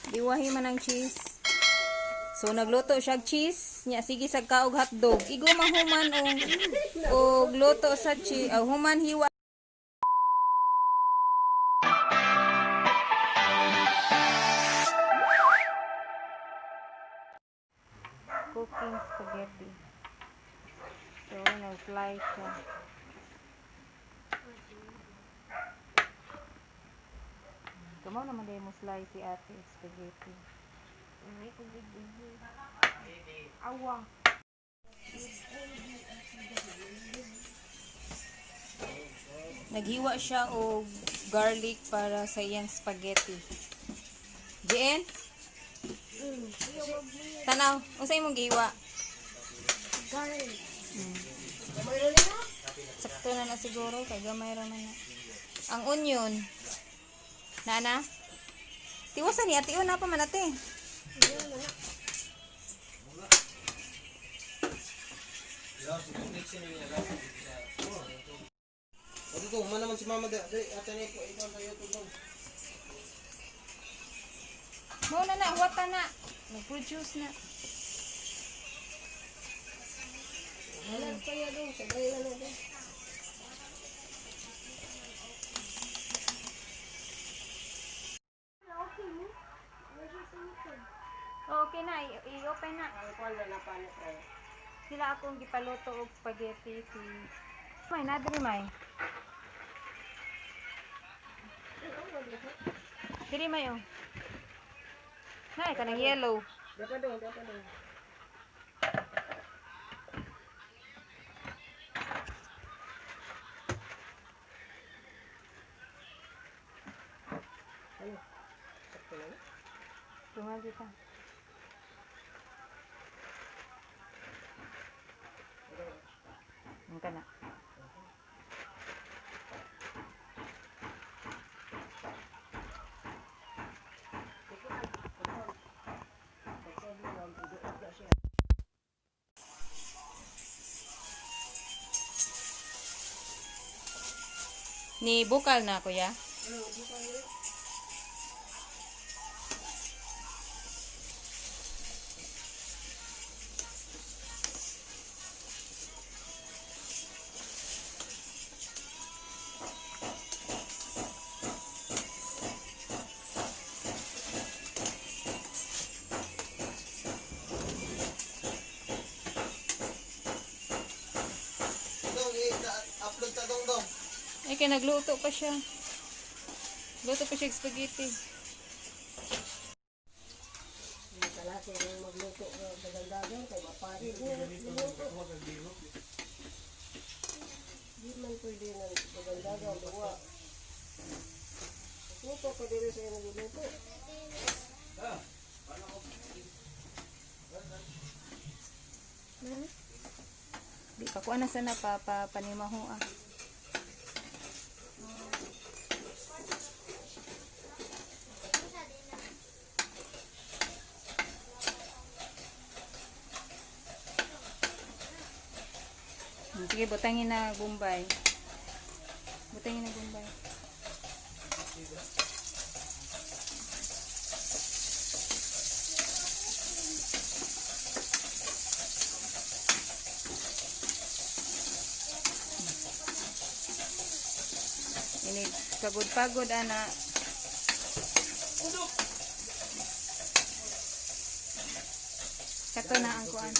Iwahi man ang cheese. So nagluto siya cheese nya sige sa kaog hotdog. Igo mahuman og luto sa cheese, human hiwa. Cooking spaghetti. So nag-slice siya. Kamaw naman din mo slice si ate spaghetti. Awa. Naghiwa siya og garlic para sa iyang spaghetti. Jen? Tanaw, unsa imong gihiwa? Garlic. Sakto na siguro kay gamay ra man na. Ang onion. Nana? Tiwasan ni ate na pa man ate. Ito, mana naman si Mama da. Ate ni ko ikaw sa YouTube dong. Mo na huwata na. Nag-produce na. Alas pa yan dong. Sabay na na dong. Okay na, i-open na. Kuan na panik ra. Sila akong gipaluto og spaghetti si May nadri may. Diri may oh. Nay kanang yellow. Dapat dong, dapat dong. Ano? Sakto na. Tungal kita. Ang kana. Ni bukal na kuya. Dong, i-upload ta dong. Ay kaya nagluto pa siya. Luto pa siya spaghetti. Kalasi rin magluto ng dagandagan kay mapari niya. Di man pwede ng dagandagan duwa. Luto pa din sa inyo luto. Di pa kuha na sana panimaho ah. Sige, butangin na Bombay. Butangin na Bombay. Ini pagod-pagod ana. Kato na ang kuan.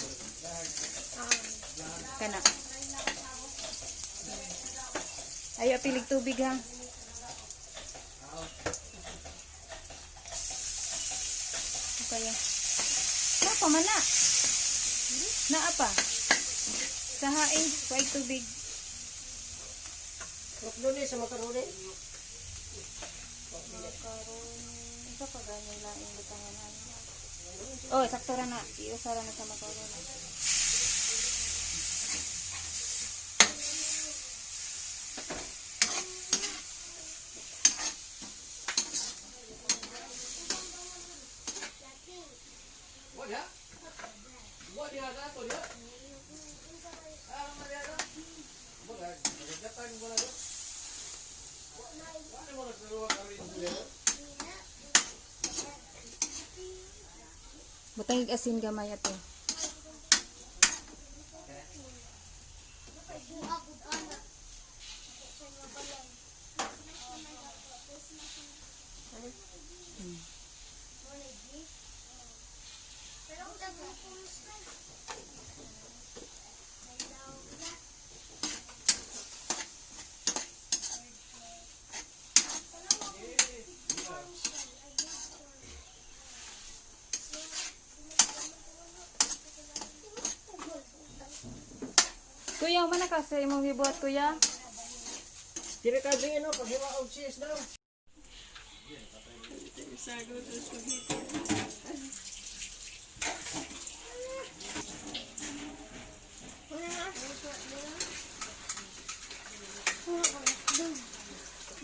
Kana. Ayo pilig tubig ha. Kaya. Napa man na? Naa pa. Sa haing, kuay tubig. Makaroni sa makaroni. Makaroni. Isa pa ganyan lang yung butangan na. Oh, sakto ra na. Iusara na sa makaroni. Butang asin gamay ato. Kuya, mana ka sa imong gibuhat kuya? Dire ka din no, paghiwa og cheese daw.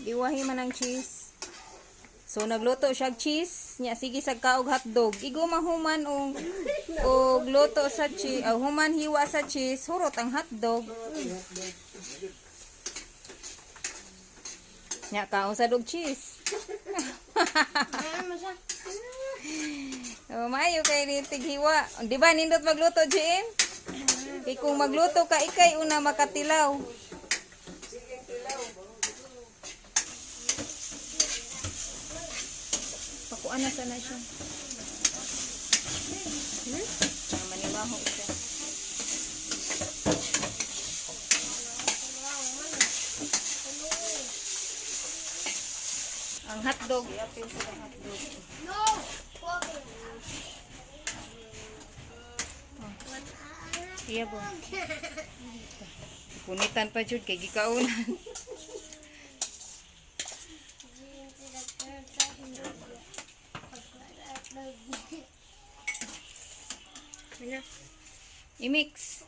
Iwahi man ang cheese. So nagluto siya og cheese, nya sige sa kaog hotdog. Igo mahuman og luto sa cheese, human hiwa sa cheese, hurot ang hotdog. Nya kaon sa dog cheese. Oh, maayo kay ni tighiwa. Di ba nindot magluto, Jean? Kay kung magluto ka, ikay una makatilaw. Pakuan na sana siya. Manimaho siya. Ang hotdog, i-apil sa hotdog. Iya po. Punitan pa jud kay gikaunan. I-mix.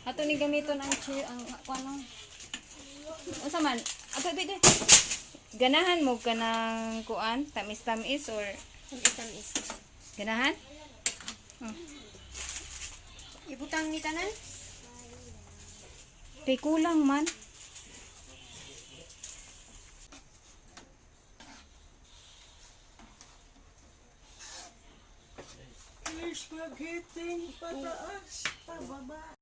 Ato ni gamiton ang ano. Unsa man? Ato bide. Ganahan mo ka ng kuan, tamis-tamis or Tamis. ganahan? Ibutang ni tanan? Kay kulang man. Spaghetti pataas, pababa.